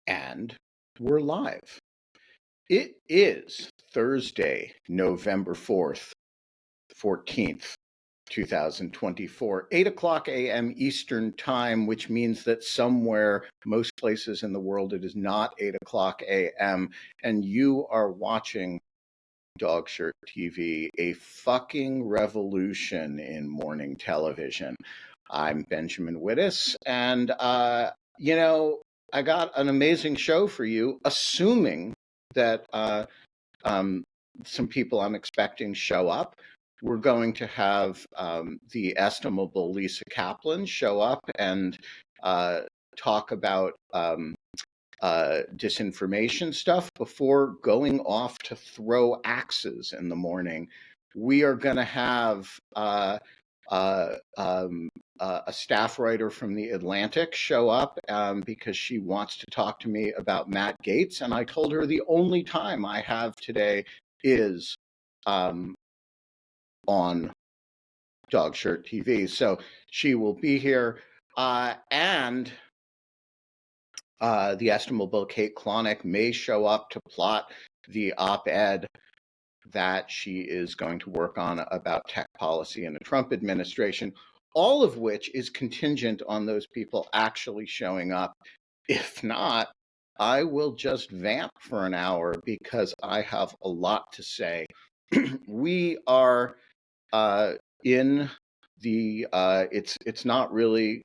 And we're live. It is Thursday, November 4th, 14th, 2024, 8 o'clock a.m. Eastern Time, which means that somewhere, most places in the world, it is not 8 o'clock a.m. And you are watching Dogshirt TV, a fucking revolution in morning television. I'm Benjamin Wittes, and I got an amazing show for you, assuming that some people I'm expecting show up. We're going to have the estimable Lisa Kaplan show up and talk about disinformation stuff before going off to throw axes in the morning. We are going to have a staff writer from The Atlantic show up because she wants to talk to me about Matt Gaetz. And I told her the only time I have today is on Dogshirt TV. So she will be here. And the estimable Kate Klonick may show up to plot the op-ed that she is going to work on about tech policy in the Trump administration, all of which is contingent on those people actually showing up. If not, I will just vamp for an hour because I have a lot to say. We are in the, it's not really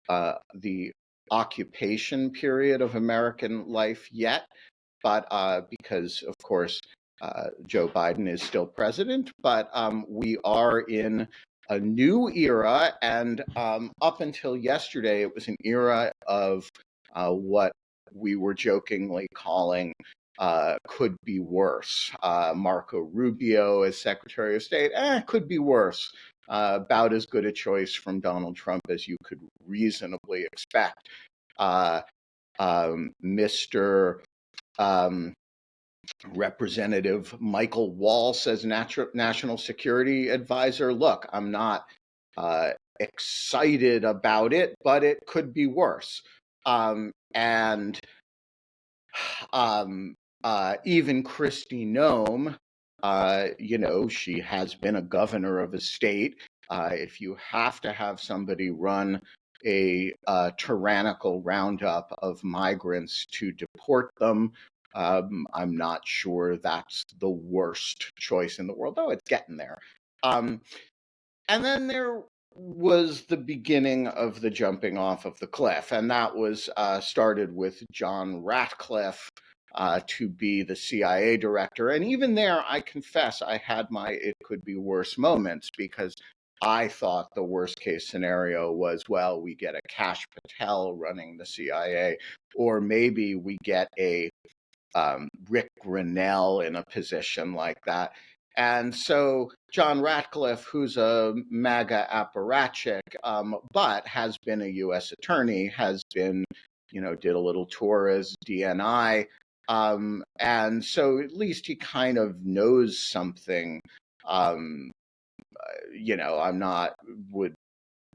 the occupation period of American life yet, but because, of course, Joe Biden is still president, but we are in a new era, and up until yesterday, it was an era of what we were jokingly calling could be worse. Marco Rubio as Secretary of State, could be worse. About as good a choice from Donald Trump as you could reasonably expect. Mr. Representative Michael Waltz as National Security Advisor. Look, I'm not excited about it, but it could be worse. And even Kristi Noem, she has been a governor of a state. If you have to have somebody run a tyrannical roundup of migrants to deport them, I'm not sure that's the worst choice in the world, though it's getting there. And then there was the beginning of the jumping off of the cliff, and that was started with John Ratcliffe to be the CIA director. And even there, I confess, I had my it could be worse moments, because I thought the worst case scenario was, well, we get a Kash Patel running the CIA, or maybe we get a Rick Grinnell in a position like that. And so John Ratcliffe, who's a MAGA apparatchik, but has been a U.S. attorney, has been, did a little tour as DNI. And so at least he kind of knows something. Would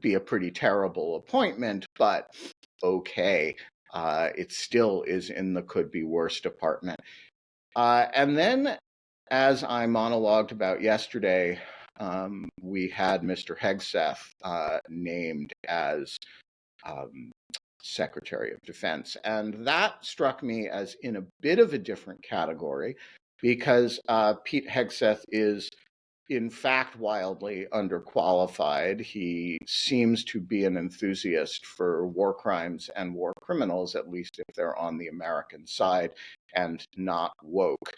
be a pretty terrible appointment, but okay. It still is in the could be worse department. And then, as I monologued about yesterday, we had Mr. Hegseth named as Secretary of Defense. And that struck me as in a bit of a different category, because Pete Hegseth is, in fact, wildly underqualified. He seems to be an enthusiast for war crimes and war criminals, at least if they're on the American side and not woke.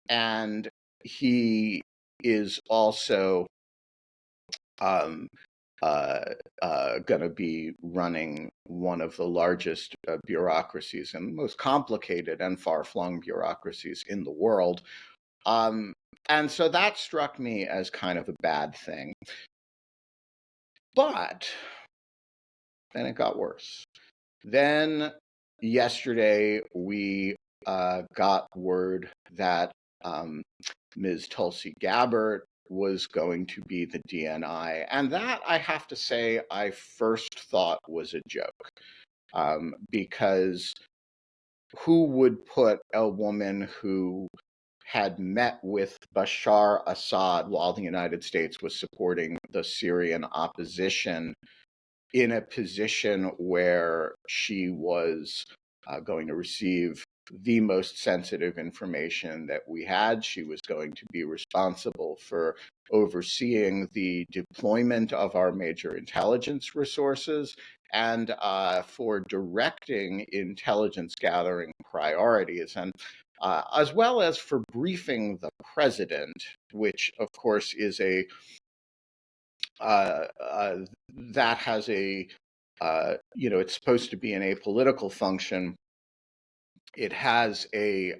And he is also going to be running one of the largest bureaucracies and most complicated and far-flung bureaucracies in the world. And so that struck me as kind of a bad thing. But then it got worse. Then yesterday we got word that Ms. Tulsi Gabbard was going to be the DNI. And that, I have to say, I first thought was a joke, because who would put a woman who had met with Bashar Assad while the United States was supporting the Syrian opposition in a position where she was going to receive the most sensitive information that we had. She was going to be responsible for overseeing the deployment of our major intelligence resources and for directing intelligence gathering priorities, and as well as for briefing the president, which of course is a uh, uh, that has a it's supposed to be an apolitical function. It has a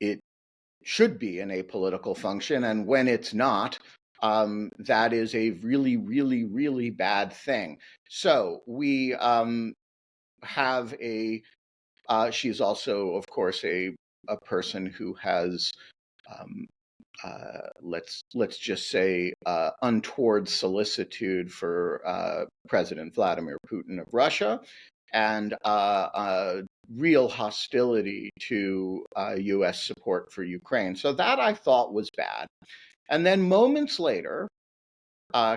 it should be an apolitical function, and when it's not, that is a really, really, really bad thing. So we have a. She's also, of course, a person who has um, let's just say untoward solicitude for President Vladimir Putin of Russia, and real hostility to U.S. support for Ukraine. So that I thought was bad. And then moments later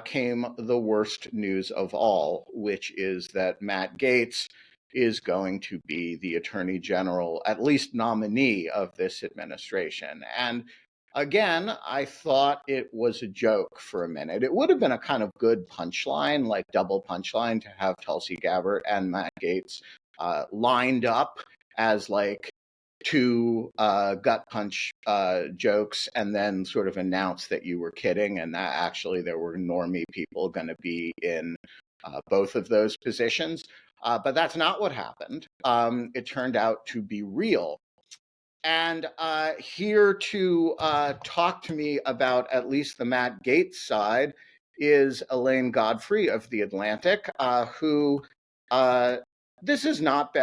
came the worst news of all, which is that Matt Gaetz is going to be the Attorney General, at least nominee of this administration. And again, I thought it was a joke for a minute. It would have been a kind of good punchline, like double punchline, to have Tulsi Gabbard and Matt Gaetz lined up as like two gut punch jokes, and then sort of announce that you were kidding, and that actually there were normie people going to be in both of those positions. But that's not what happened. It turned out to be real. And here to talk to me about at least the Matt Gaetz side is Elaine Godfrey of The Atlantic, who this is not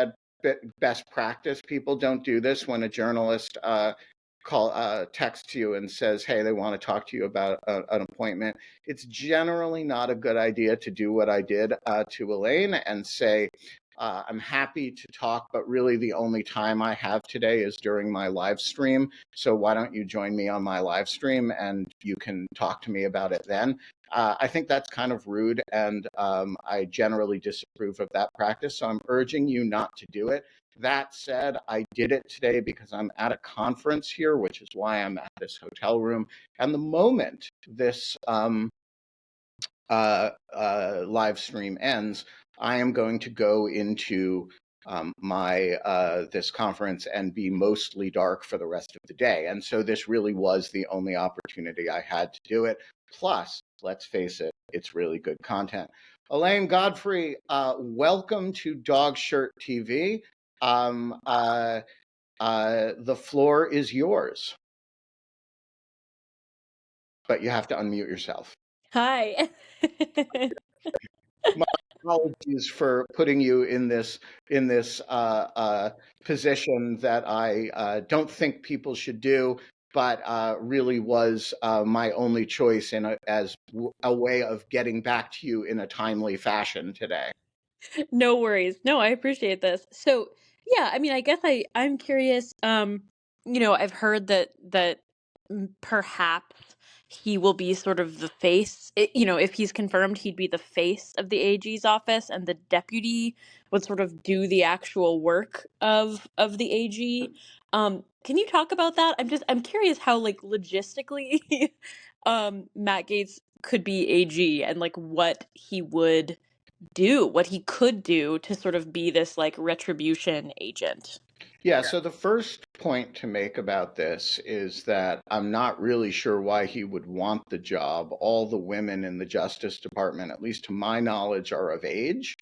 best practice. People don't do this when a journalist texts you and says, hey, they want to talk to you about an appointment. It's generally not a good idea to do what I did to Elaine and say, I'm happy to talk, but really the only time I have today is during my live stream. So why don't you join me on my live stream and you can talk to me about it then. I think that's kind of rude, and I generally disapprove of that practice. So I'm urging you not to do it. That said, I did it today because I'm at a conference here, which is why I'm at this hotel room. And the moment this live stream ends, I am going to go into my this conference and be mostly dark for the rest of the day. And so this really was the only opportunity I had to do it. Plus, let's face it, it's really good content. Elaine Godfrey, welcome to Dog Shirt TV. The floor is yours, but you have to unmute yourself. Hi. My apologies for putting you in this position that I don't think people should do, but really was my only choice as a way of getting back to you in a timely fashion today. No worries. No, I appreciate this. So, yeah, I mean, I guess I'm curious. I've heard that perhaps he will be sort of the face. If he's confirmed, he'd be the face of the AG's office, and the deputy would sort of do the actual work of the AG. Can you talk about that? I'm curious how, like, logistically Matt Gaetz could be AG, and like what he would do, what he could do to sort of be this like retribution agent. Yeah, so the first point to make about this is that I'm not really sure why he would want the job. All the women in the Justice Department, at least to my knowledge, are of age.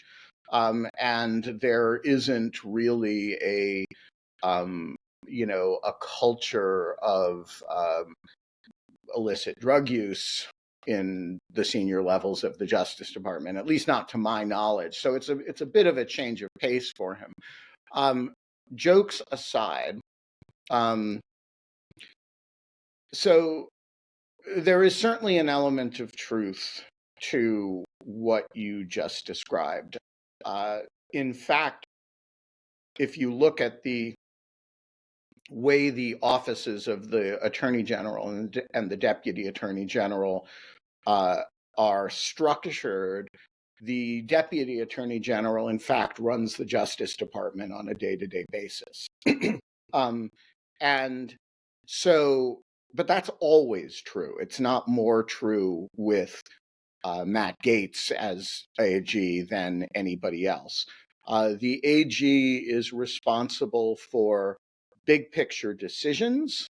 And there isn't really a culture of illicit drug use in the senior levels of the Justice Department, at least not to my knowledge. So it's a bit of a change of pace for him. Jokes aside, so there is certainly an element of truth to what you just described. in fact, if you look at the way the offices of the Attorney General and the Deputy Attorney General are structured, the Deputy Attorney General, in fact, runs the Justice Department on a day-to-day basis. And so, but that's always true. It's not more true with Matt Gaetz as AG than anybody else. The AG is responsible for big picture decisions,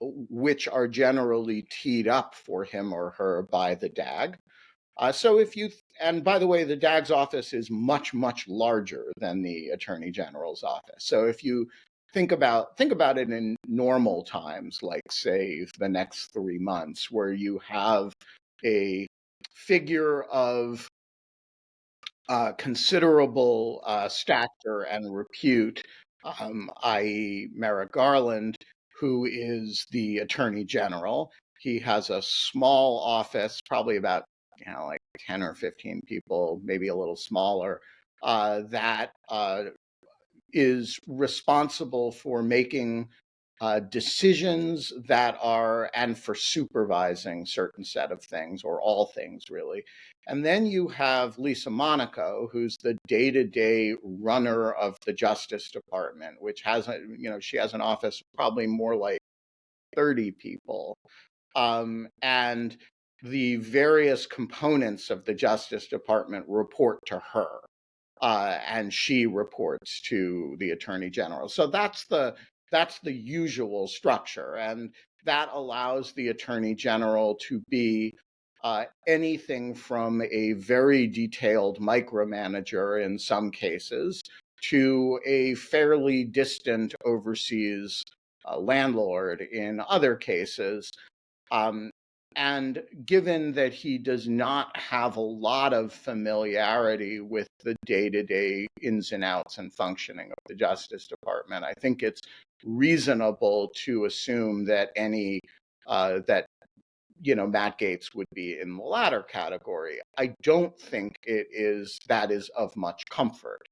which are generally teed up for him or her by the DAG. So if you, and by the way, the DAG's office is much, much larger than the Attorney General's office. So if you think about it in normal times, like say the next 3 months, where you have a figure of considerable stature and repute, i.e. Merrick Garland, who is the Attorney General. He has a small office, probably about like 10 or 15 people, maybe a little smaller, that is responsible for making decisions that are, and for supervising certain set of things, or all things really. And then you have Lisa Monaco, who's the day-to-day runner of the Justice Department, which has, she has an office probably more like 30 people. And the various components of the Justice Department report to her. And she reports to the Attorney General. So that's the usual structure, and that allows the Attorney General to be anything from a very detailed micromanager in some cases to a fairly distant overseas landlord in other cases. And given that he does not have a lot of familiarity with the day-to-day ins and outs and functioning of the Justice Department, I think it's reasonable to assume that Matt Gaetz would be in the latter category. I don't think that is of much comfort.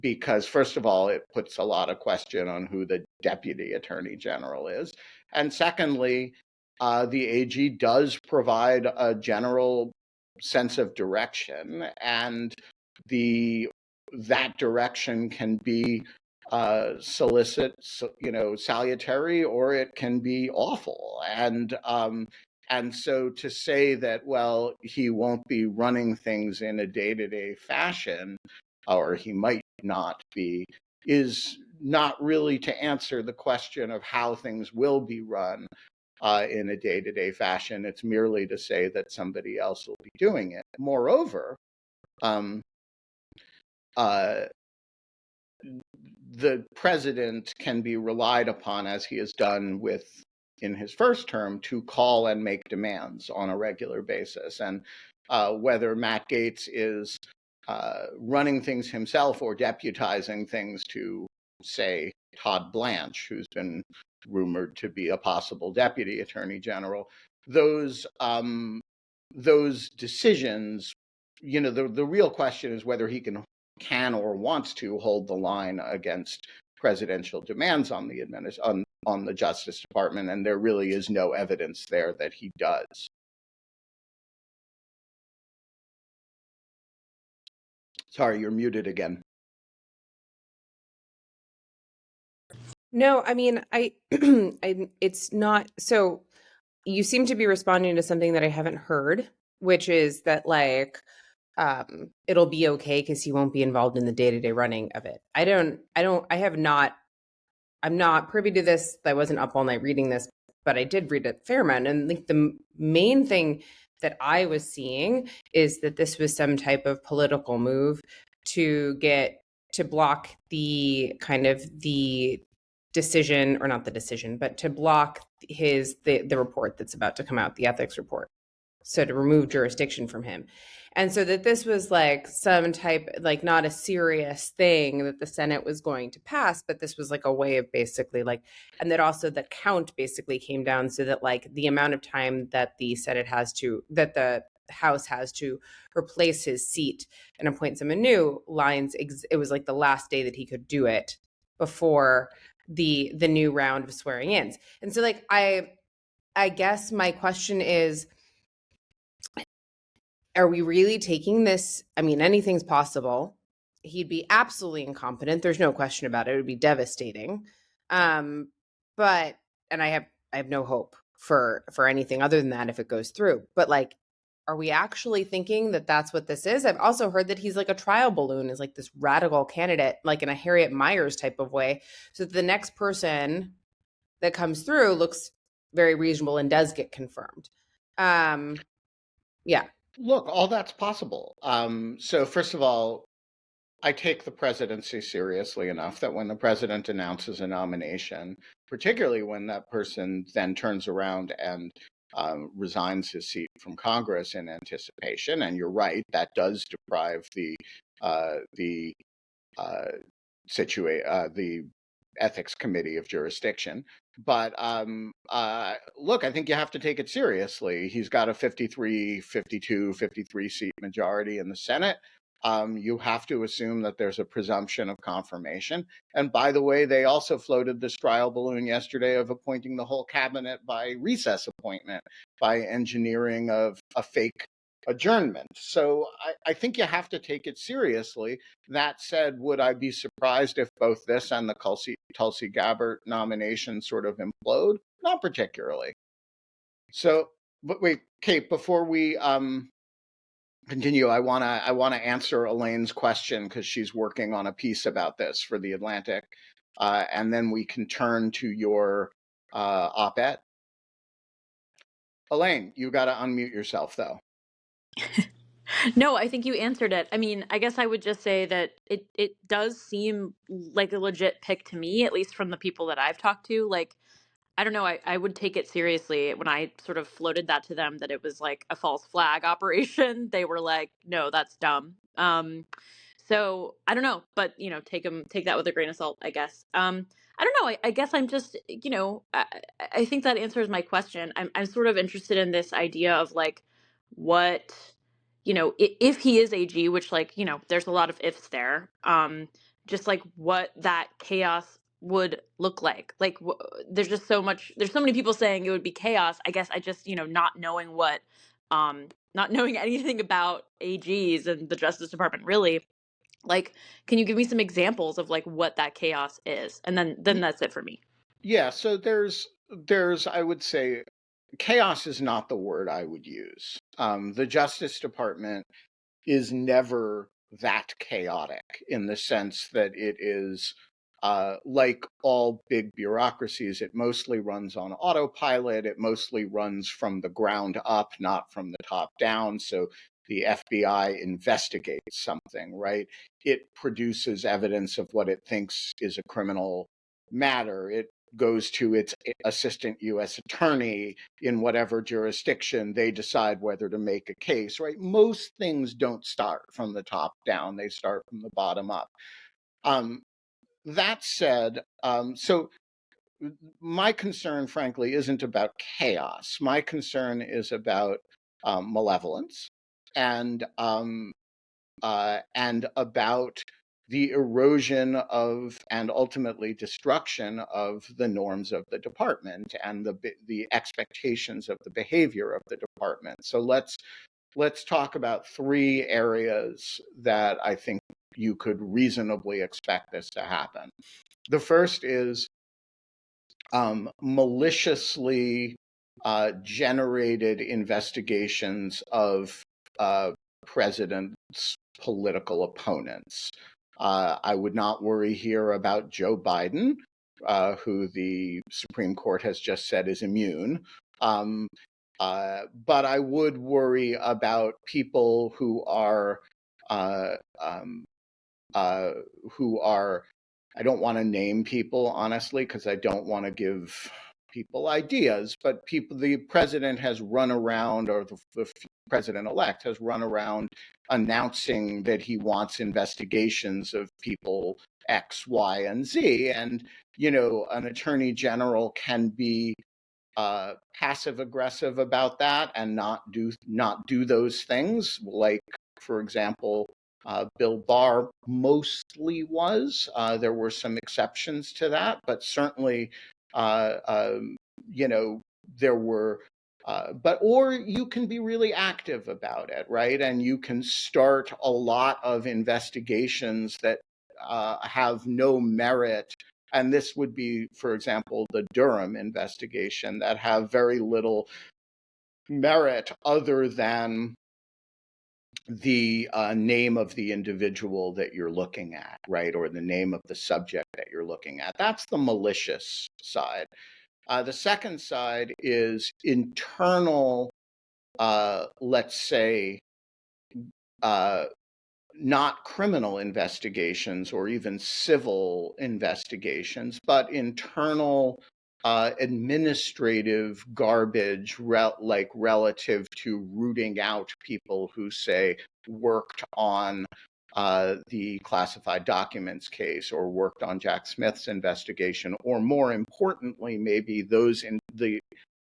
Because first of all, it puts a lot of question on who the Deputy Attorney General is. And secondly, the AG does provide a general sense of direction, and that direction can be salutary, or it can be awful. And so to say that, well, he won't be running things in a day-to-day fashion, or he might not be, is not really to answer the question of how things will be run in a day-to-day fashion. It's merely to say that somebody else will be doing it. Moreover, the president can be relied upon, as he has done in his first term, to call and make demands on a regular basis. And whether Matt Gaetz is running things himself or deputizing things to, say, Todd Blanche, who's been rumored to be a possible Deputy Attorney General, those decisions, the real question is whether he can or wants to hold the line against presidential demands on the Justice Department, and there really is no evidence there that he does. Sorry, you're muted again. No, I mean, it's not. So you seem to be responding to something that I haven't heard, which is that it'll be okay because he won't be involved in the day-to-day running of it. I'm not privy to this. I wasn't up all night reading this, but I did read a fair amount. And I think the main thing that I was seeing is that this was some type of political move to block the kind of the decision, or not the decision, but to block the report that's about to come out, the ethics report. So to remove jurisdiction from him. And so that this was some type, not a serious thing that the Senate was going to pass, but this was a way of basically and that also the count basically came down so that the amount of time that the Senate has to, that the House has to replace his seat and appoint someone new it was like the last day that he could do it before the new round of swearing in. And so like I guess my question is, are we really taking this? I mean, anything's possible. He'd be absolutely incompetent. There's no question about it. It would be devastating. But and I have no hope for anything other than that if it goes through. But like, are we actually thinking that that's what this is? I've also heard that he's like a trial balloon, is like this radical candidate, like in a Harriet Miers type of way, so that the next person that comes through looks very reasonable and does get confirmed. Yeah. Look, all that's possible. So first of all, I take the presidency seriously enough that when the president announces a nomination, particularly when that person then turns around and resigns his seat from Congress in anticipation, and you're right, that does deprive the ethics committee of jurisdiction. But look, I think you have to take it seriously. He's got a 53 seat majority in the Senate. You have to assume that there's a presumption of confirmation. And by the way, they also floated this trial balloon yesterday of appointing the whole cabinet by recess appointment, by engineering of a fake adjournment. So I think you have to take it seriously. That said, would I be surprised if both this and the Tulsi Gabbard nomination sort of implode? Not particularly. So, but wait, Kate, before we continue, I want to answer Elaine's question because she's working on a piece about this for The Atlantic, and then we can turn to your op-ed. Elaine, you got to unmute yourself though. No, I think you answered it. I mean, I guess I would just say that it does seem like a legit pick to me, at least from the people that I've talked to. Like, I don't know, I would take it seriously when I sort of floated that to them, that it was like a false flag operation. They were like, no, that's dumb. So I don't know, but take that with a grain of salt, I guess. I don't know. I guess I'm just, I think that answers my question. I'm sort of interested in this idea of like what, if he is AG, which like, there's a lot of ifs there. Just like what that chaos would look like. Like there's just there's so many people saying it would be chaos. I guess I just, not knowing anything about AGs and the Justice Department really. Like, can you give me some examples of like what that chaos is? And then that's it for me. Yeah, so there's I would say chaos is not the word I would use. The Justice Department is never that chaotic in the sense that it is like all big bureaucracies, it mostly runs on autopilot. It mostly runs from the ground up, not from the top down. So the FBI investigates something, right? It produces evidence of what it thinks is a criminal matter. It goes to its assistant U.S. attorney in whatever jurisdiction. They decide whether to make a case, right? Most things don't start from the top down. They start from the bottom up. That said, so my concern, frankly, isn't about chaos. My concern is about malevolence and about the erosion of and ultimately destruction of the norms of the department and the expectations of the behavior of the department. So let's talk about three areas that I think you could reasonably expect this to happen. The first is maliciously generated investigations of president's political opponents. I would not worry here about Joe Biden, who the Supreme Court has just said is immune. But I would worry about people who are, I don't want to name people, honestly, because I don't want to give people ideas, but the president has run around, or the president-elect has run around announcing that he wants investigations of people X, Y, and Z. And, an attorney general can be passive aggressive about that and not do those things, like, for example, Bill Barr mostly was. There were some exceptions to that, but certainly, you know, there were. Or you can be really active about it, right? And you can start a lot of investigations that have no merit. And this would be, for example, the Durham investigation, that have very little merit other than the name of the individual that you're looking at, right? Or the name of the subject that you're looking at. That's the malicious side. The second side is internal, let's say, not criminal investigations or even civil investigations, but internal administrative garbage, like relative to rooting out people who, say, worked on the classified documents case or worked on Jack Smith's investigation, or more importantly, maybe those in the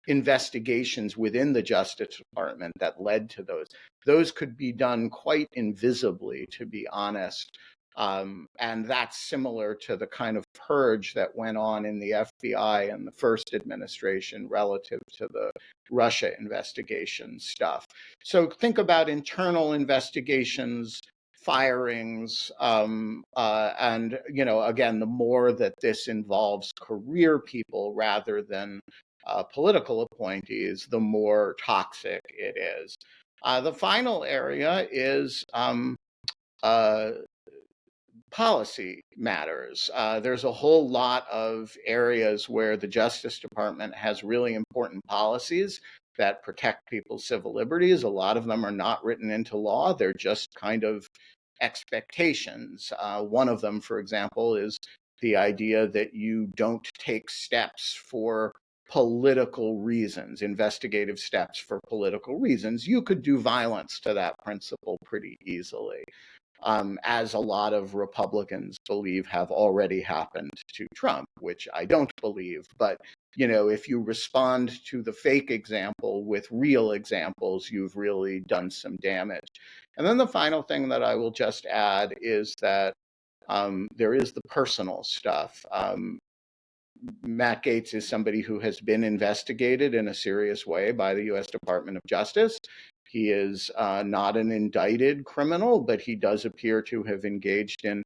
investigations within the Justice Department that led to those. Those could be done quite invisibly, to be honest. And that's similar to the kind of purge that went on in the FBI in the first administration relative to the Russia investigation stuff. So think about internal investigations, firings, and, you know, again, the more that this involves career people rather than political appointees, the more toxic it is. The final area is policy matters. There's a whole lot of areas where the Justice Department has really important policies that protect people's civil liberties. A lot of them are not written into law. They're just kind of expectations. One of them, for example, is the idea that you don't take steps for political reasons, investigative steps for political reasons. You could do violence to that principle pretty easily, as a lot of Republicans believe have already happened to Trump, which I don't believe. But, you know, if you respond to the fake example with real examples, you've really done some damage. And then the final thing that I will just add is that there is the personal stuff. Matt Gaetz is somebody who has been investigated in a serious way by the U.S. Department of Justice. He is not an indicted criminal, but he does appear to have engaged in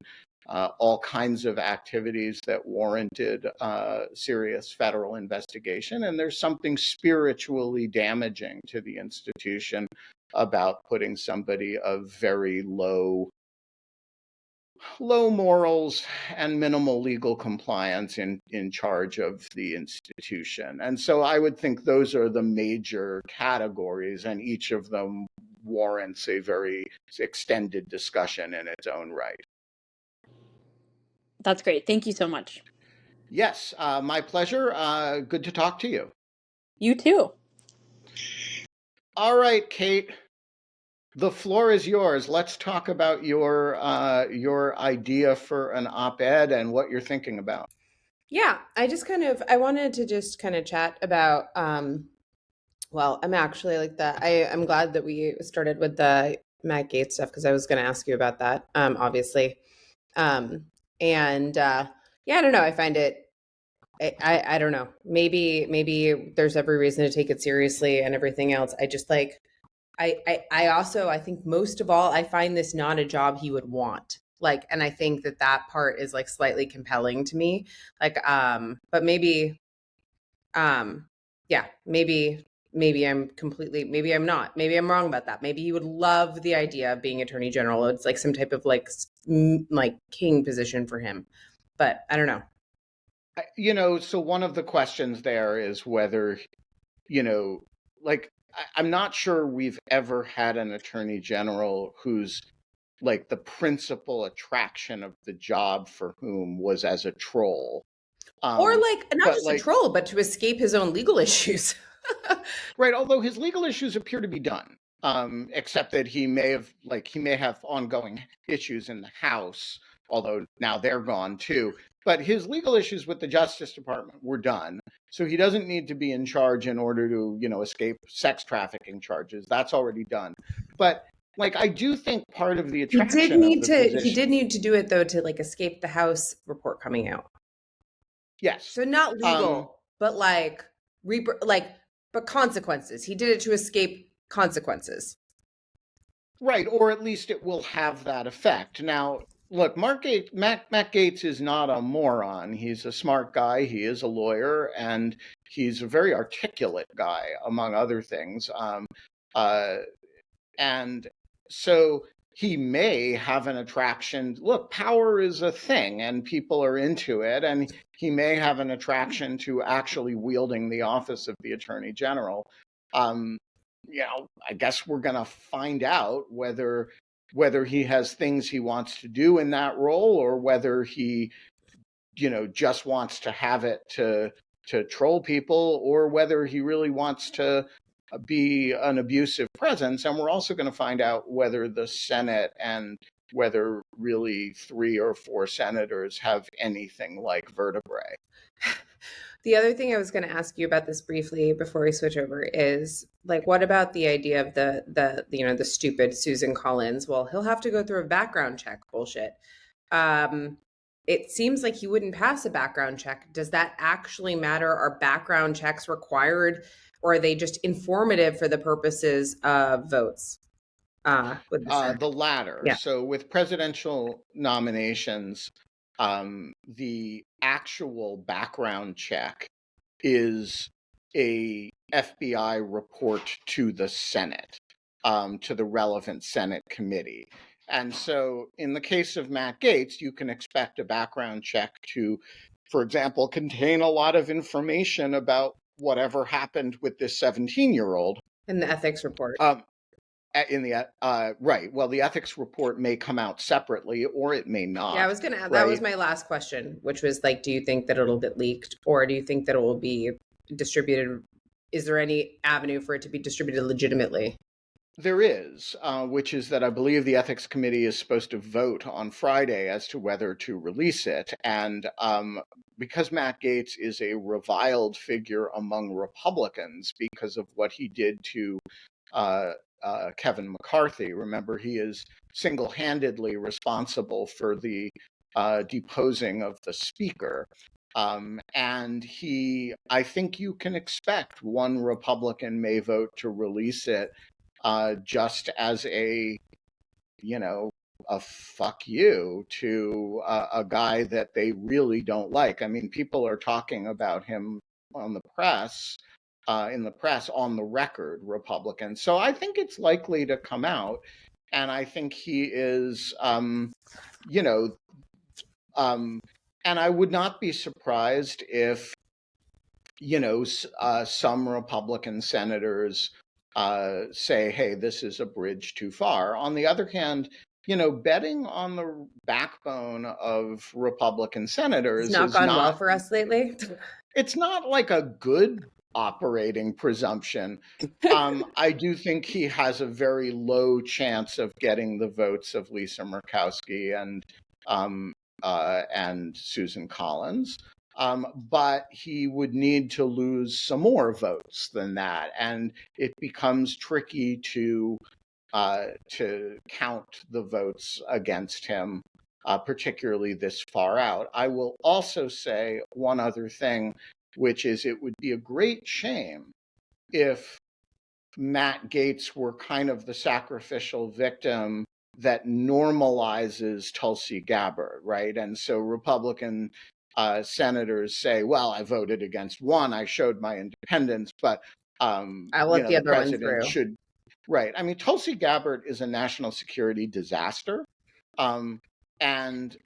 all kinds of activities that warranted serious federal investigation. And there's something spiritually damaging to the institution about putting somebody of very low morals and minimal legal compliance in charge of the institution. And so I would think those are the major categories, and each of them warrants a very extended discussion in its own right. That's great. Thank you so much. Yes, my pleasure. Good to talk to you. You too. All right, Kate. The floor is yours. Let's talk about your idea for an op-ed and what you're thinking about. Yeah, I wanted to just kind of chat about, well, I'm actually like that. I'm glad that we started with the Matt Gaetz stuff, because I was going to ask you about that, obviously. Yeah, I don't know. I find it, I don't know. Maybe there's every reason to take it seriously and everything else. I just like, I think most of all, I find this not a job he would want. Like, and I think that part is like slightly compelling to me. Like, but maybe I'm not. Maybe I'm wrong about that. Maybe he would love the idea of being attorney general. It's like some type of like king position for him. But I don't know. You know, so one of the questions there is whether, you know, like, I'm not sure we've ever had an attorney general who's like the principal attraction of the job for whom was as a troll. Or like, not just a troll, but to escape his own legal issues. Right, although his legal issues appear to be done. except that he may have ongoing issues in the House, although now they're gone too. But his legal issues with the Justice Department were done, so he doesn't need to be in charge in order to, escape sex trafficking charges. That's already done. But I do think part of the attraction of the He position, did need to do it though to like escape the House report coming out. yes. So not legal, but but consequences. He did it to escape consequences. Right, or at least it will have that effect. Now, look, Matt Gaetz is not a moron. He's a smart guy. He is a lawyer, and he's a very articulate guy, among other things. And so he may have an attraction. Look, power is a thing, and people are into it, and he may have an attraction to actually wielding the office of the Attorney General. I guess we're going to find out whether he has things he wants to do in that role, or whether he, just wants to have it to troll people, or whether he really wants to be an abusive presence. And we're also going to find out whether the Senate and whether really 3 or 4 senators have anything like vertebrae. The other thing I was going to ask you about this briefly before we switch over is what about the idea of the stupid Susan Collins? Well, he'll have to go through a background check bullshit. It seems like he wouldn't pass a background check. Does that actually matter? Are background checks required, or are they just informative for the purposes of votes? The latter. Yeah. So with presidential nominations, the actual background check is a FBI report to the Senate, to the relevant Senate committee. And so in the case of Matt Gaetz, you can expect a background check to, for example, contain a lot of information about whatever happened with this 17-year-old. In the ethics report. Right. Well, the ethics report may come out separately, or it may not. Yeah, I was going to. That was my last question, which was do you think that it'll get leaked, or do you think that it will be distributed? Is there any avenue for it to be distributed legitimately? There is, which is that I believe the ethics committee is supposed to vote on Friday as to whether to release it, and because Matt Gaetz is a reviled figure among Republicans because of what he did to Kevin McCarthy. Remember, he is single-handedly responsible for the deposing of the speaker. And I think you can expect one Republican may vote to release it just as a fuck you to a guy that they really don't like. I mean, people are talking about him on the press, in the press, on the record, Republican. So I think it's likely to come out, and I think he is, and I would not be surprised if, some Republican senators say, hey, this is a bridge too far. On the other hand, betting on the backbone of Republican senators it's not gone well for us lately. It's not like a good operating presumption. I do think he has a very low chance of getting the votes of Lisa Murkowski and Susan Collins. But he would need to lose some more votes than that, and it becomes tricky to count the votes against him, particularly this far out. I will also say one other thing, which is it would be a great shame if Matt Gaetz were kind of the sacrificial victim that normalizes Tulsi Gabbard, right? And so Republican senators say, well, I voted against one, I showed my independence, but I let the other one through. Should, right. I mean, Tulsi Gabbard is a national security disaster, and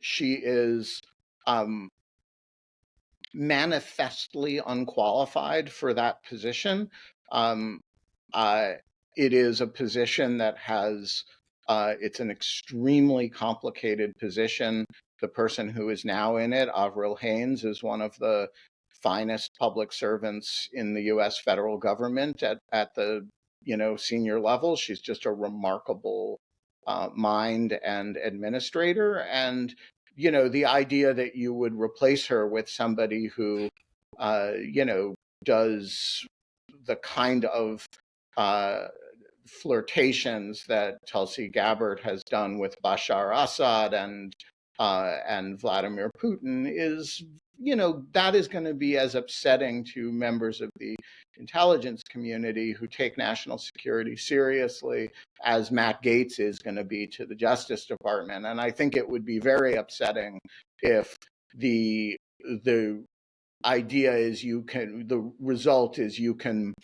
she is manifestly unqualified for that position. It is a position that has, it's an extremely complicated position. The person who is now in it, Avril Haines, is one of the finest public servants in the U.S. federal government at the senior level. She's just a remarkable mind and administrator. And, the idea that you would replace her with somebody who, does the kind of flirtations that Tulsi Gabbard has done with Bashar Assad and Vladimir Putin is, that is going to be as upsetting to members of the intelligence community who take national security seriously as Matt Gaetz is going to be to the Justice Department. And I think it would be very upsetting if the idea is the result is you can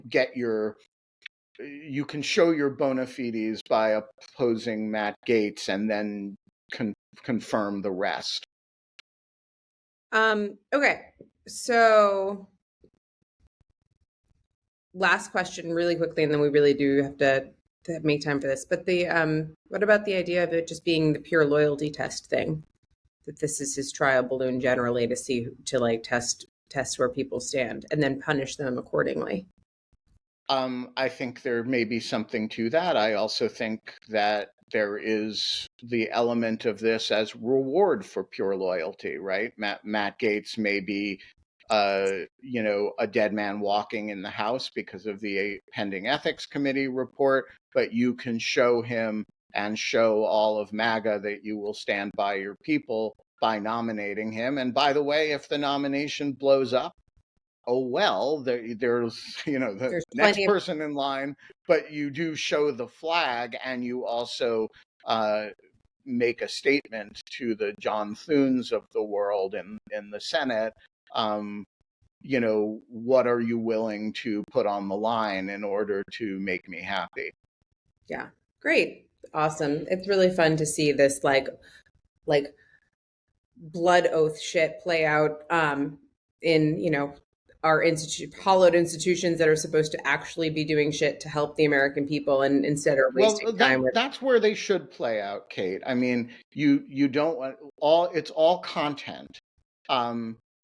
get you can show your bona fides by opposing Matt Gaetz and then confirm the rest. Okay, so last question really quickly, and then we really do have to make time for this. But what about the idea of it just being the pure loyalty test thing? That this is his trial balloon generally to test where people stand and then punish them accordingly. I think there may be something to that. I also think that there is the element of this as reward for pure loyalty, right? Matt Gaetz may be, a dead man walking in the House because of the pending ethics committee report, but you can show him and show all of MAGA that you will stand by your people by nominating him. And by the way, if the nomination blows up, oh, well, there's the next person in line, but you do show the flag and you also make a statement to the John Thunes of the world in the Senate. What are you willing to put on the line in order to make me happy? Yeah, great. Awesome. It's really fun to see this like blood oath shit play out in, our hollowed institutions that are supposed to actually be doing shit to help the American people, and instead are wasting time. That's where they should play out, Kate. I mean, you don't want it's all content.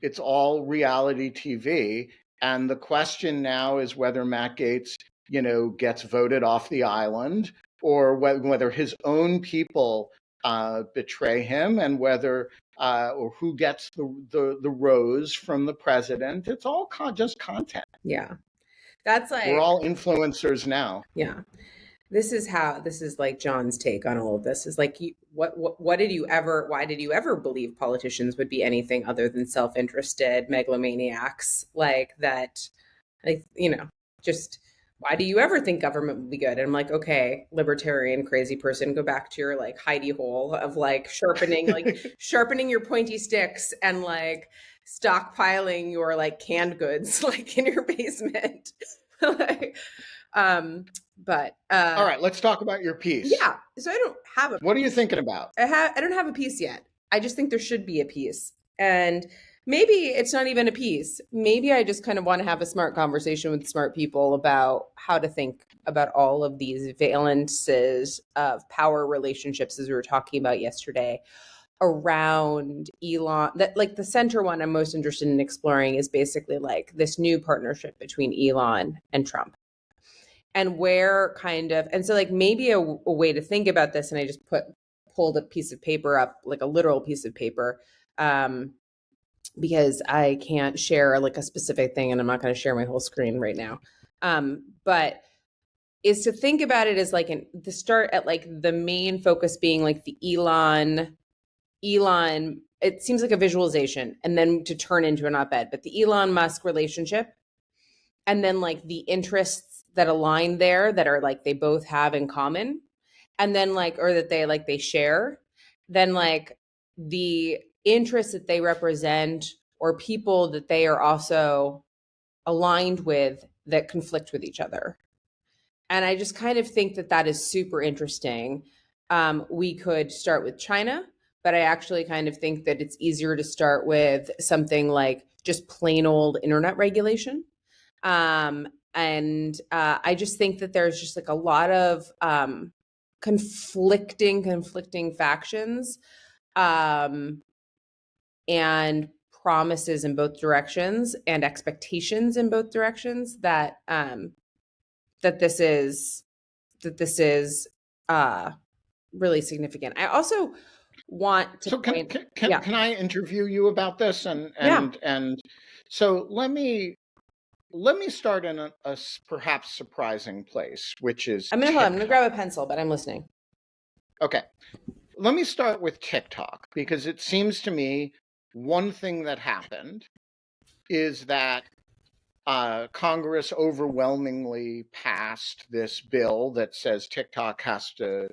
It's all reality TV. And the question now is whether Matt Gaetz, gets voted off the island, or whether his own people betray him, and whether or who gets the rose from the president. It's all just content. Yeah, that's like we're all influencers now. Yeah, this is like John's take on all of this. Is like, why did you ever believe politicians would be anything other than self-interested megalomaniacs like that? Like, just. Why do you ever think government will be good? And I'm like, okay, libertarian, crazy person, go back to your like hidey hole of like sharpening your pointy sticks and like stockpiling your like canned goods like in your basement. But all right, let's talk about your piece. Yeah. So I don't have What are you thinking about? I don't have a piece yet. I just think there should be a piece. And maybe it's not even a piece. Maybe I just kind of want to have a smart conversation with smart people about how to think about all of these valences of power relationships, as we were talking about yesterday, around Elon. That like the center one I'm most interested in exploring is basically like this new partnership between Elon and Trump. And so like maybe a way to think about this, and I just pulled a piece of paper up, like a literal piece of paper, because I can't share like a specific thing, and I'm not going to share my whole screen right now. But is to think about it as like the start at like the main focus being like the Elon, it seems like a visualization, and then to turn into an op-ed, but the Elon Musk relationship, and then like the interests that align there that are like they both have in common, and then like, or that they share, then like the interests that they represent or people that they are also aligned with that conflict with each other. And I just kind of think that is super interesting. We could start with China, but I actually kind of think that it's easier to start with something like just plain old internet regulation. And I just think that there's just like a lot of conflicting factions, and promises in both directions and expectations in both directions that this is really significant. I also want to point. Can I interview you about this? And so let me start in a perhaps surprising place, which is I'm gonna grab a pencil, but I'm listening. Okay. Let me start with TikTok, because it seems to me one thing that happened is that Congress overwhelmingly passed this bill that says TikTok has to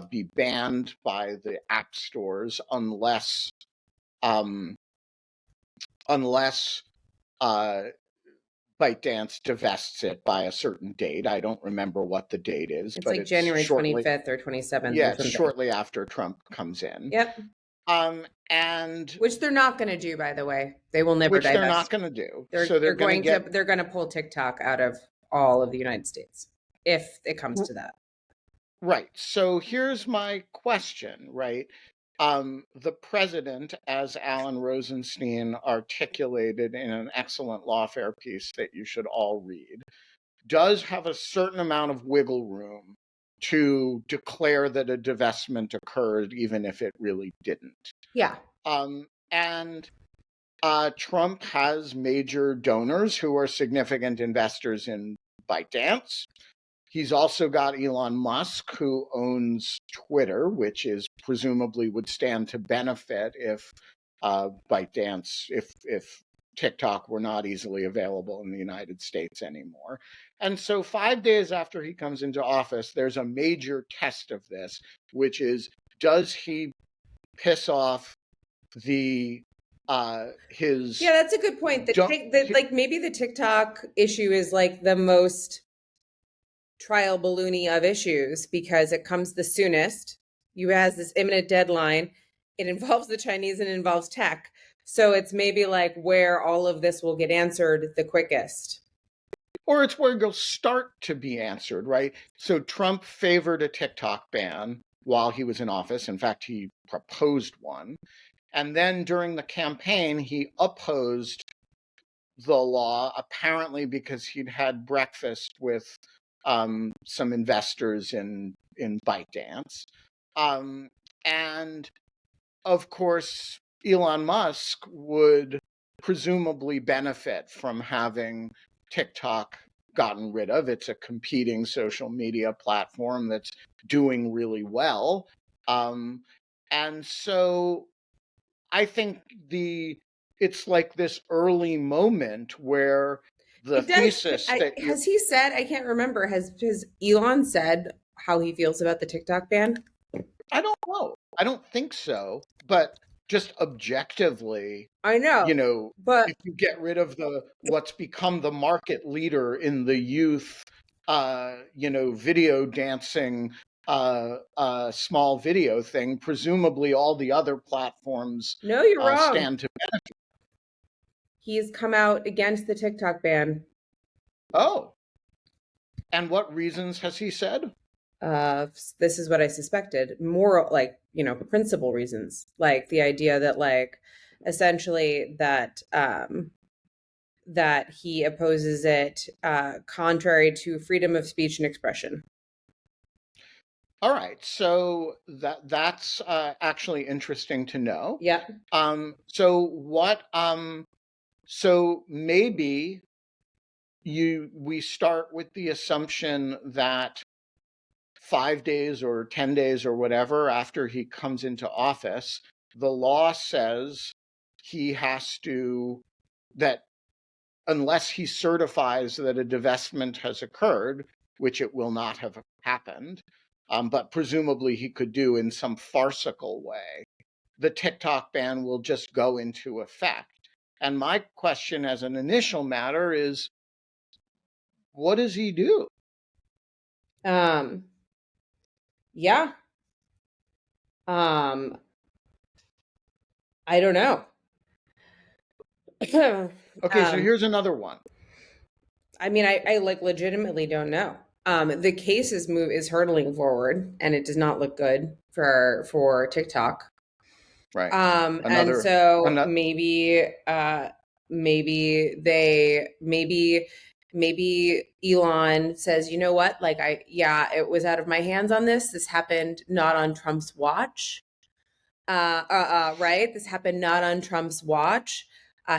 be banned by the app stores unless ByteDance divests it by a certain date. I don't remember what the date is, it's but like it's January shortly, 25th or 27th. Yeah, or something. Shortly after Trump comes in. Yep. And which they're not going to do, by the way. They will never. Which divest. They're not going to do. They're going to pull TikTok out of all of the United States if it comes to that. Right. So here's my question. Right. The president, as Alan Rosenstein articulated in an excellent lawfare piece that you should all read, does have a certain amount of wiggle room to declare that a divestment occurred, even if it really didn't. Yeah. And Trump has major donors who are significant investors in ByteDance. He's also got Elon Musk, who owns Twitter, which is presumably would stand to benefit if ByteDance, if TikTok were not easily available in the United States anymore. And so 5 days after he comes into office, there's a major test of this, which is, does he piss off the his... Yeah, that's a good point. Like maybe the TikTok issue is like the most trial balloony of issues because it comes the soonest. You has this imminent deadline. It involves the Chinese and it involves tech. So it's maybe like where all of this will get answered the quickest. Or it's where it'll start to be answered, right? So Trump favored a TikTok ban while he was in office. In fact, he proposed one. And then during the campaign, he opposed the law, apparently because he'd had breakfast with some investors in ByteDance. And of course, Elon Musk would presumably benefit from having TikTok gotten rid of. It's a competing social media platform that's doing really well. And so I think it's like this early moment where the thesis that has he said, I can't remember, has Elon said how he feels about the TikTok ban? I don't know. I don't think so. But just objectively, I know, but if you get rid of what's become the market leader in the youth, video dancing, small video thing, presumably all the other platforms No, you're wrong. Stand to benefit. He's come out against the TikTok ban. Oh. And what reasons has he said? This is what I suspected. More like, principle reasons. Like the idea that essentially that he opposes it contrary to freedom of speech and expression. All right. So that's actually interesting to know. Yeah. So maybe we start with the assumption that 5 days or 10 days or whatever after he comes into office, the law says he has to, that unless he certifies that a divestment has occurred, which it will not have happened, but presumably he could do in some farcical way, the TikTok ban will just go into effect. And my question as an initial matter is, what does he do? Yeah. I don't know. Okay, so here's another one. I mean, I legitimately don't know. The case is hurtling forward, and it does not look good for TikTok. Right. And Another, so another. maybe Elon says, you know what, like it was out of my hands on this. This happened not on Trump's watch. Right? This happened not on Trump's watch.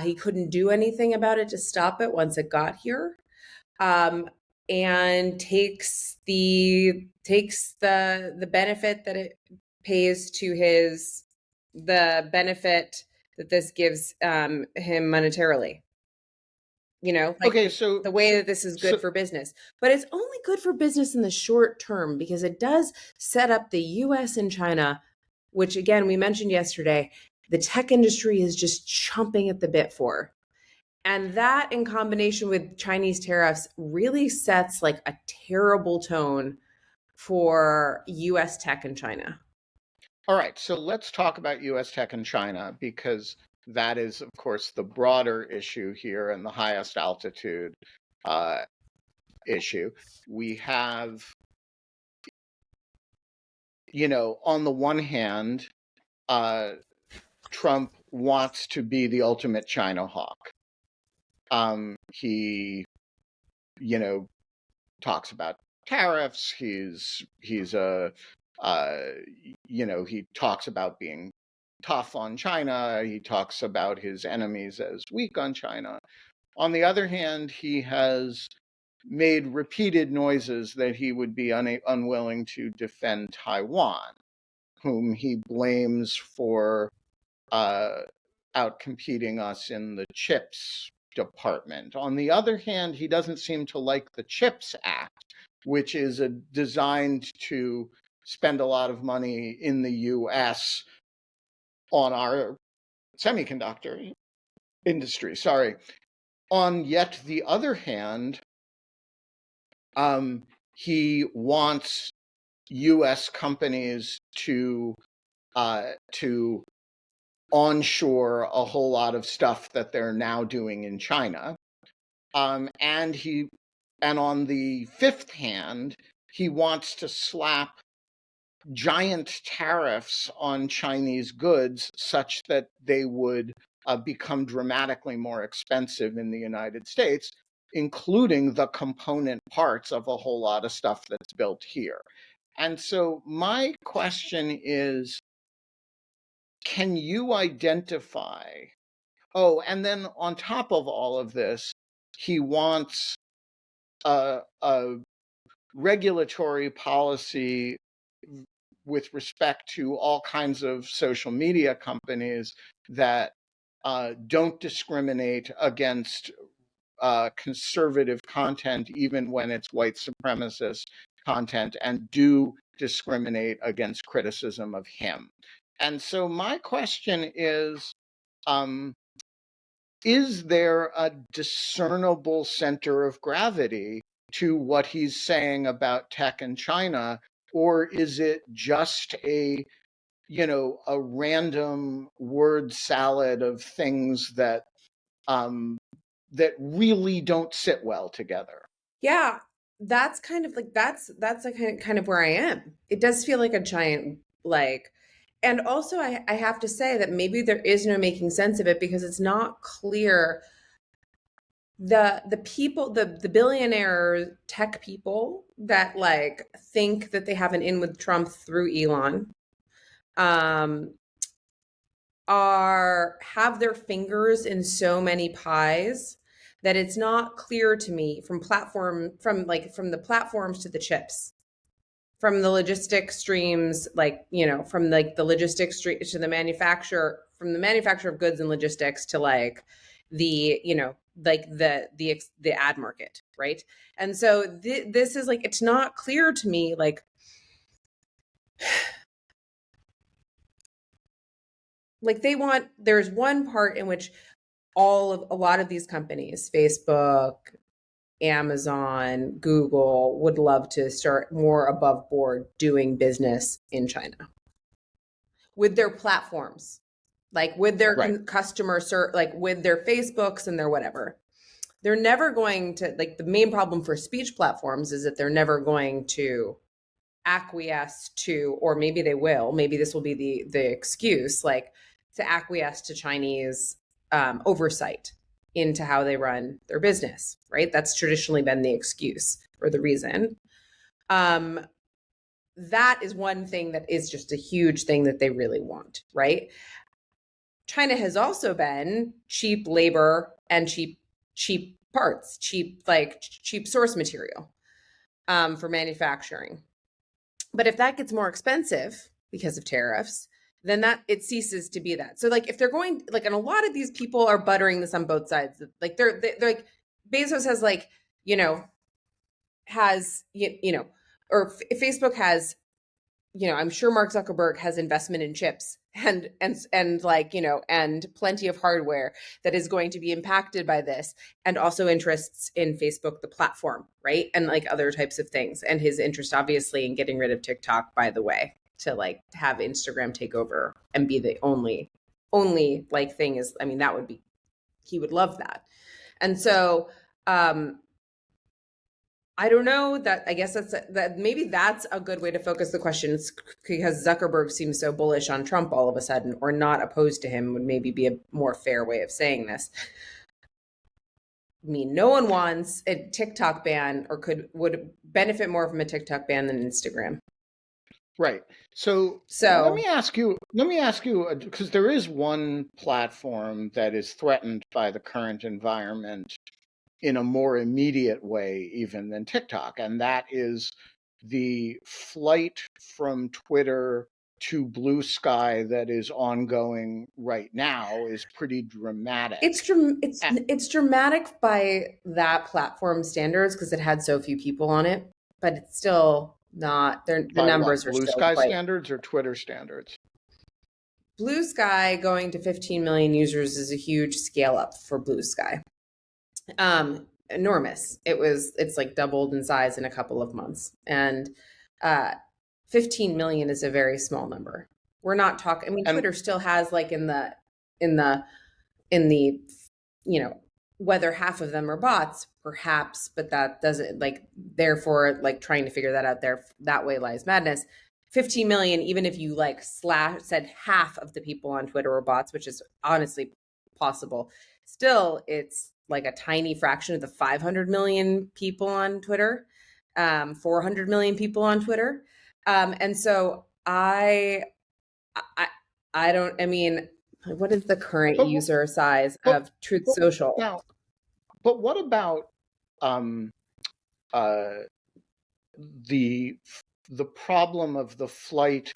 He couldn't do anything about it to stop it once it got here. And takes the benefit that it pays to the benefit that this gives him monetarily. Okay, the way that this is good for business. But it's only good for business in the short term because it does set up the US and China, which again, we mentioned yesterday, the tech industry is just chomping at the bit for. And that in combination with Chinese tariffs really sets like a terrible tone for US tech in China. All right, so let's talk about US tech in China, because that is, of course, the broader issue here and the highest altitude issue. We have, on the one hand, Trump wants to be the ultimate China hawk. He, talks about tariffs. He talks about being tough on China. He talks about his enemies as weak on China. On the other hand, he has made repeated noises that he would be unwilling to defend Taiwan, whom he blames for outcompeting us in the chips department. On the other hand, he doesn't seem to like the CHIPS Act, which is designed to spend a lot of money in the US on our semiconductor industry. On yet the other hand, he wants US companies to onshore a whole lot of stuff that they're now doing in China. And on the fifth hand, he wants to slap giant tariffs on Chinese goods such that they would become dramatically more expensive in the United States, including the component parts of a whole lot of stuff that's built here. And so my question is, can you identify? Oh, and then on top of all of this, he wants a regulatory policy with respect to all kinds of social media companies that don't discriminate against conservative content, even when it's white supremacist content, and do discriminate against criticism of him. And so my question is there a discernible center of gravity to what he's saying about tech in China, or is it just a random word salad of things that really don't sit well together? Yeah, that's kind of like that's kind of where I am. It does feel like a giant and also I have to say that maybe there is no making sense of it because it's not clear. The people, the billionaire tech people that think that they have an in with Trump through Elon have their fingers in so many pies that it's not clear to me from the platforms to the chips, from the logistic streams, from the logistics stream to the manufacturer, from the manufacturer of goods and logistics to the ad market, right? And so this is it's not clear to me there's one part in which a lot of these companies, Facebook, Amazon, Google, would love to start more above board doing business in China with their platforms, with their customer with their Facebooks and their whatever. They're never going to the main problem for speech platforms is that they're never going to acquiesce to, or maybe they will, maybe this will be the excuse, like to acquiesce to Chinese oversight into how they run their business, right? That's traditionally been the excuse or the reason. That is one thing that is just a huge thing that they really want, right? China has also been cheap labor and cheap parts, cheap source material for manufacturing. But if that gets more expensive because of tariffs, then that it ceases to be that. So like if they're going like, and a lot of these people are buttering this on both sides. Like they're like Bezos has like, or Facebook has, I'm sure Mark Zuckerberg has investment in chips and like, and plenty of hardware that is going to be impacted by this, and also interests in Facebook, the platform, right? And like other types of things. And his interest obviously in getting rid of TikTok, by the way, to like have Instagram take over and be the only like thing is, I mean, that would be, he would love that. And so, I don't know that. I guess that maybe that's a good way to focus the questions, because Zuckerberg seems so bullish on Trump all of a sudden, or not opposed to him would maybe be a more fair way of saying this. I mean, no one wants a TikTok ban or would benefit more from a TikTok ban than Instagram. Right. So let me ask you, because there is one platform that is threatened by the current environment in a more immediate way even than TikTok, and that is the flight from Twitter to Blue Sky that is ongoing right now is pretty dramatic. It's dramatic by that platform standards because it had so few people on it, but it's still not. The numbers are Blue still Sky standards or Twitter standards? Blue Sky going to 15 million users is a huge scale up for Blue Sky. Enormous. It's like doubled in size in a couple of months, and 15 million is a very small number. We're not talking, I mean, Twitter still has like in the whether half of them are bots, perhaps, but that doesn't like, therefore, like trying to figure that out there, that way lies madness. 15 million, even if you like said half of the people on Twitter were bots, which is honestly possible, still it's like a tiny fraction of the 500 million people on Twitter, 400 million people on Twitter. And so I mean, what is the current user size of Truth Social? Now, but what about the problem of the flight?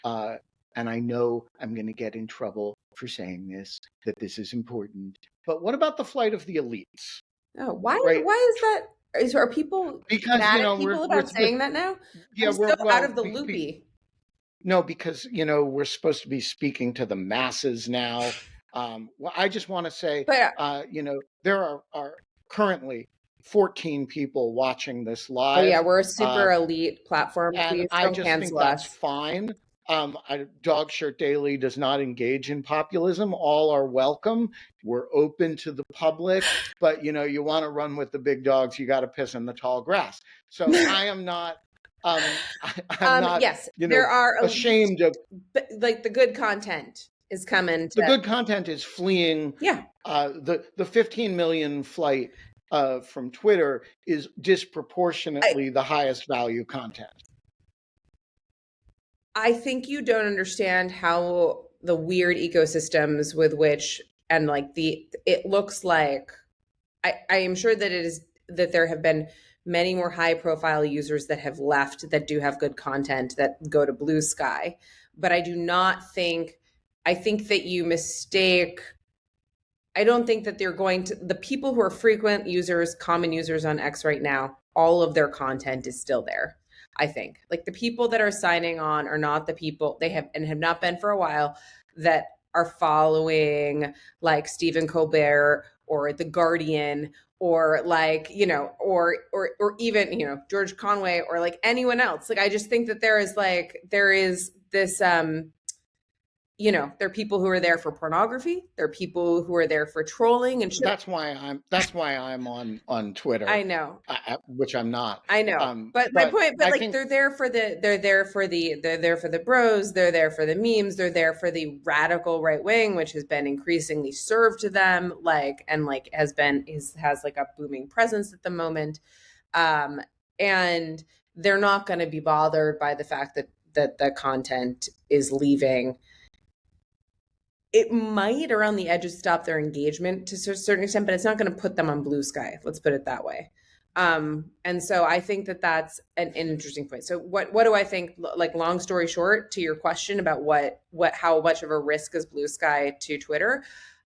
And I know I'm going to get in trouble for saying this, that this is important. But what about the flight of the elites? Oh, why is that? Are people mad at people about saying that now? Yeah, we're so out of the loopy. No, because we're supposed to be speaking to the masses now. Well, I just want to say, there are currently 14 people watching this live. Oh yeah, we're a super elite platform. And please I just think that's fine. Dog Shirt Daily does not engage in populism. All are welcome. We're open to the public, but you want to run with the big dogs, you got to piss in the tall grass. So I am not. I'm not. Yes, there are ashamed of like the good content is coming. The good content is fleeing. Yeah. The 15 million flight from Twitter is disproportionately the highest value content. I think you don't understand how the weird ecosystems with which, and like it looks like, I am sure that there have been many more high profile users that have left that do have good content that go to Blue Sky. But I think that you mistake, I don't think that they're going to, the people who are frequent users, common users on X right now, all of their content is still there. I think like the people that are signing on are not the people they have not been for a while that are following like Stephen Colbert or The Guardian or like, or even, George Conway or like anyone else. Like, I just think that there is this, you know, there are people who are there for pornography. There are people who are there for trolling and shit. That's why I'm on Twitter. I know. Which I'm not. I know. But my point, but like they're there for the bros, they're there for the memes, they're there for the radical right wing, which has been increasingly served to them, like, and like has like a booming presence at the moment. And they're not going to be bothered by the fact that the content is leaving. It might, around the edges, stop their engagement to a certain extent, but it's not going to put them on blue sky. Let's put it that way. And so I think that that's an interesting point. So what do I think? Like, long story short, to your question about how much of a risk is blue sky to Twitter,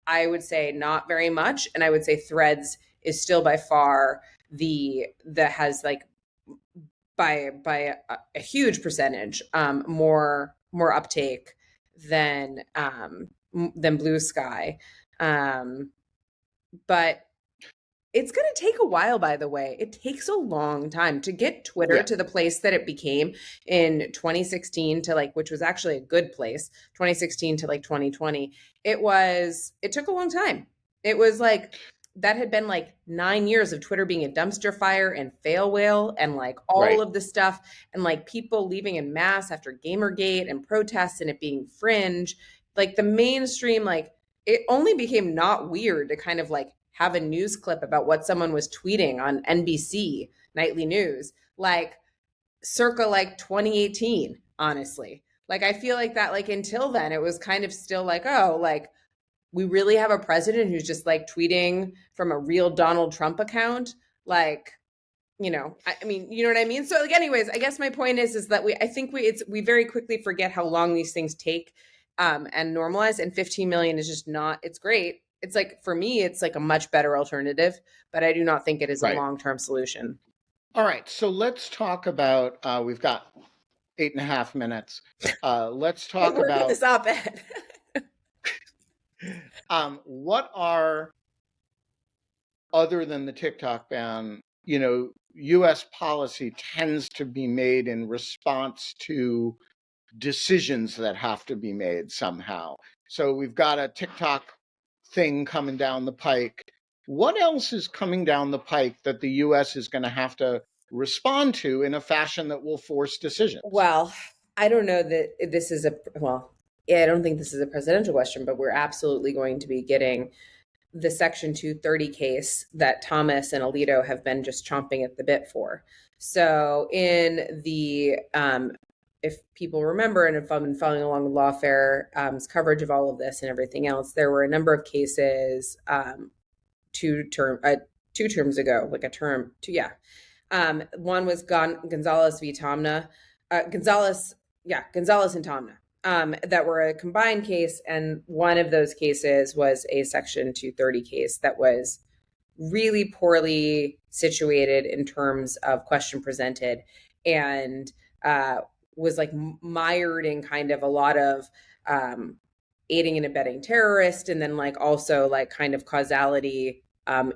I would say not very much, and I would say Threads is still by far that has like by a huge percentage more uptake than blue sky. But it's going to take a while, by the way. It takes a long time to get Twitter to the place that it became in 2016 to like, which was actually a good place, 2016 to like 2020. It took a long time. It was like, that had been like 9 years of Twitter being a dumpster fire and fail whale and like all of the stuff and like people leaving in mass after Gamergate and protests and it being fringe. Like the mainstream, like it only became not weird to kind of like have a news clip about what someone was tweeting on NBC nightly news, like circa like 2018, honestly. Like, I feel like that, like until then, it was kind of still like, oh, like we really have a president who's just like tweeting from a real Donald Trump account. Like, you know, I mean, you know what I mean? So like, anyways, I guess my point is that we very quickly forget how long these things take and normalize, and 15 million is just not, it's great. It's like, for me, it's like a much better alternative, but I do not think it is a long-term solution. All right. So let's talk about, we've got 8.5 minutes. Let's talk about this op-ed. What are, other than the TikTok ban, you know, U.S. policy tends to be made in response to decisions that have to be made somehow. So we've got a TikTok thing coming down the pike. What else is coming down the pike that the U.S. is going to have to respond to in a fashion that will force decisions? Well, I don't know that this is I don't think this is a presidential question, but we're absolutely going to be getting the Section 230 case that Thomas and Alito have been just chomping at the bit for. So in the, if people remember and have been following along with Lawfare's coverage of all of this and everything else, there were a number of cases two terms ago, like a term, one was Gonzalez v. Tomna, Gonzalez and Tomna. That were a combined case, and one of those cases was a Section 230 case that was really poorly situated in terms of question presented, and was like mired in kind of a lot of aiding and abetting terrorists, and then like also like kind of causality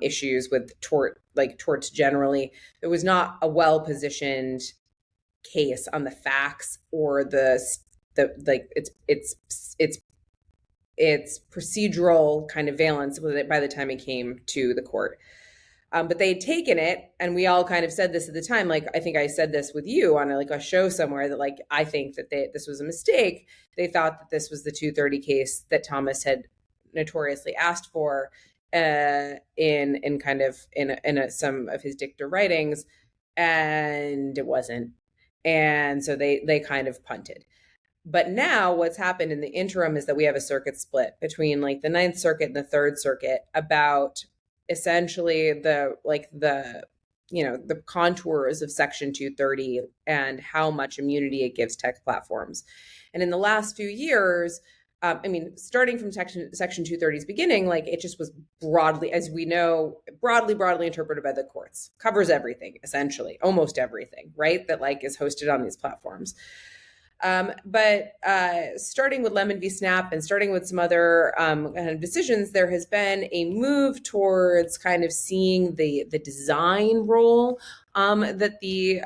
issues with torts generally. It was not a well-positioned case on the facts or its procedural kind of valence with it by the time it came to the court. But they had taken it, and we all kind of said this at the time. Like, I think I said this with you on a show somewhere, that like, I think that this was a mistake. They thought that this was the 230 case that Thomas had notoriously asked for in some of his dicta writings, and it wasn't. And so they kind of punted. But now what's happened in the interim is that we have a circuit split between like the Ninth Circuit and the Third Circuit about essentially the contours of Section 230 and how much immunity it gives tech platforms. And in the last few years, starting from Section 230's beginning, like it just was broadly, as we know, broadly interpreted by the courts, covers everything, essentially, almost everything, right? That like is hosted on these platforms. But starting with Lemon v. Snap and starting with some other kind of decisions, there has been a move towards kind of seeing the design role that the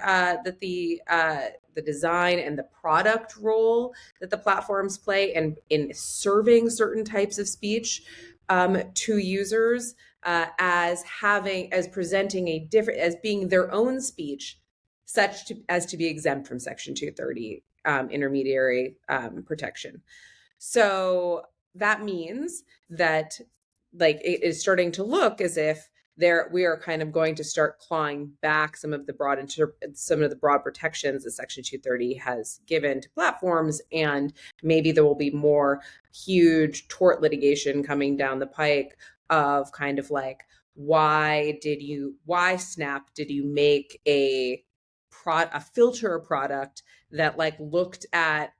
design and the product role that the platforms play in serving certain types of speech to users as presenting a different, as being their own speech, as to be exempt from Section 230 intermediary protection. So that means that like it is starting to look as if we are kind of going to start clawing back some of the broad protections that Section 230 has given to platforms, and maybe there will be more huge tort litigation coming down the pike of kind of like, why Snap did you make a filter product that like looked at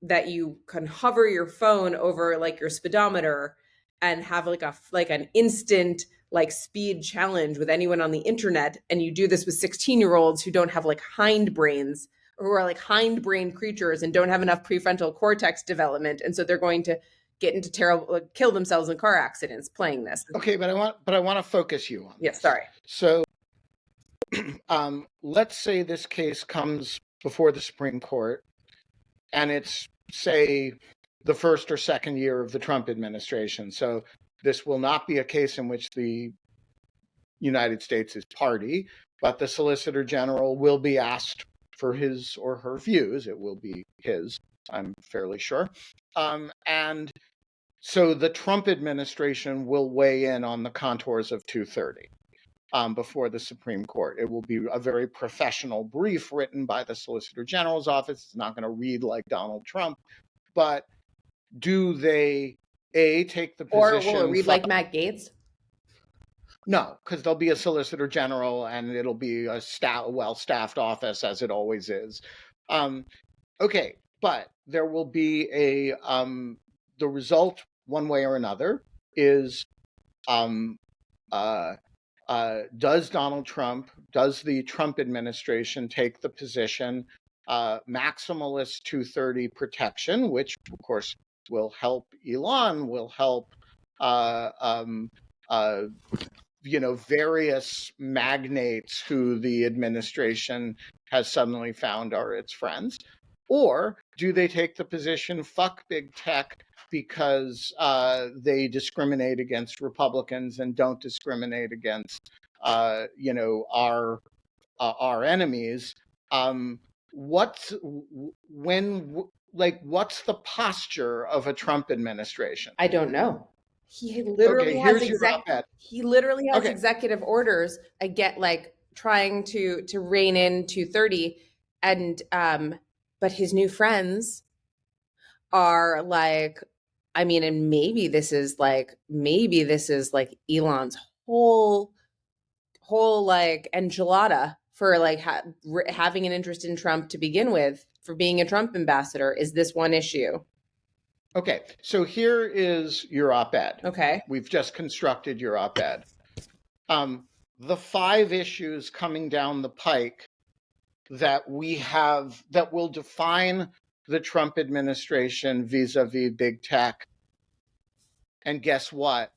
that you can hover your phone over like your speedometer and have like an instant like speed challenge with anyone on the internet, and you do this with 16-year-olds who don't have like hindbrains, or who are like hindbrain creatures and don't have enough prefrontal cortex development, and so they're going to get into kill themselves in car accidents playing this. Okay, but I want to focus you on this. Yes, sorry. So let's say this case comes before the Supreme Court, and it's, say, the first or second year of the Trump administration. So this will not be a case in which the United States is party, but the Solicitor General will be asked for his or her views. It will be his, I'm fairly sure. And so the Trump administration will weigh in on the contours of 230 before the Supreme Court. It will be a very professional brief written by the Solicitor General's office. It's not going to read like Donald Trump, but do they take the position? Or will it read like Matt Gaetz? No, because there'll be a Solicitor General and it'll be a well-staffed office, as it always is. Okay, but there will be the result, one way or another, is does the Trump administration take the position maximalist 230 protection, which of course will help Elon, will help various magnates who the administration has suddenly found are its friends? Or do they take the position, fuck big tech, because they discriminate against Republicans and don't discriminate against, our enemies? What's the posture of a Trump administration? I don't know. He literally has executive orders trying to rein in 230, and but his new friends are like, I mean, and maybe this is like Elon's whole like enchilada for like having an interest in Trump to begin with, for being a Trump ambassador, is this one issue. Okay, so here is your op-ed. Okay. We've just constructed your op-ed. The 5 issues coming down the pike that we have that will define the Trump administration vis-a-vis big tech. And guess what?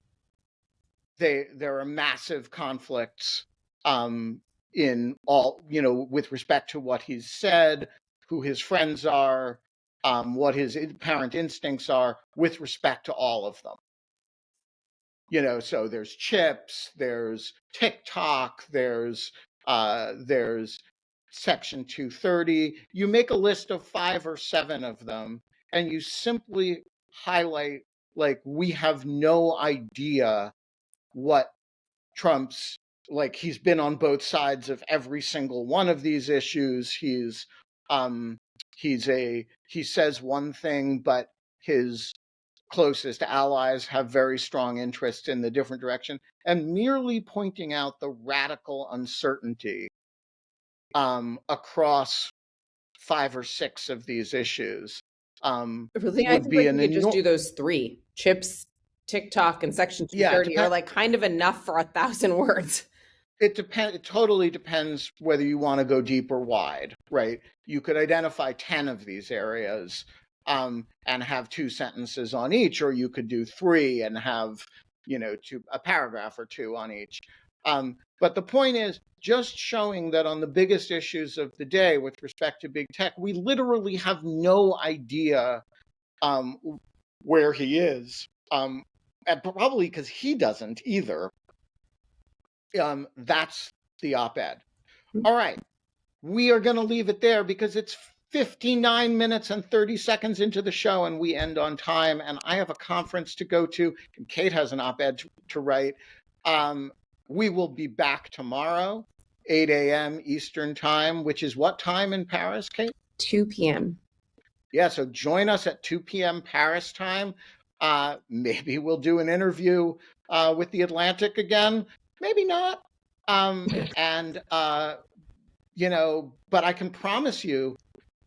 There are massive conflicts in all, with respect to what he's said, who his friends are, what his apparent instincts are with respect to all of them. So there's chips, there's TikTok, there's Section 230. You make a list of 5 or 7 of them, and you simply highlight, like, we have no idea what Trump's, like, he's been on both sides of every single one of these issues. He says one thing, but his closest allies have very strong interest in the different direction, and merely pointing out the radical uncertainty across 5 or 6 of these issues would be an just do those 3: chips, TikTok, and Section 230 are like kind of enough for 1,000 words. It totally depends whether you want to go deep or wide, right? You could identify 10 of these areas and have 2 sentences on each, or you could do 3 and have, a paragraph or 2 on each. But the point is just showing that on the biggest issues of the day with respect to big tech, we literally have no idea where he is, and probably because he doesn't either. That's the op-ed. All right, we are going to leave it there because it's 59 minutes and 30 seconds into the show and we end on time, and I have a conference to go to, and Kate has an op-ed to write. We will be back tomorrow, 8 a.m. Eastern time, which is what time in Paris, Kate? 2 p.m. Yeah, so join us at 2 p.m. Paris time. Maybe we'll do an interview with The Atlantic again. Maybe not. But I can promise you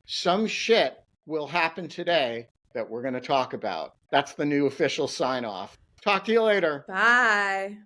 some shit will happen today that we're going to talk about. That's the new official sign off. Talk to you later. Bye.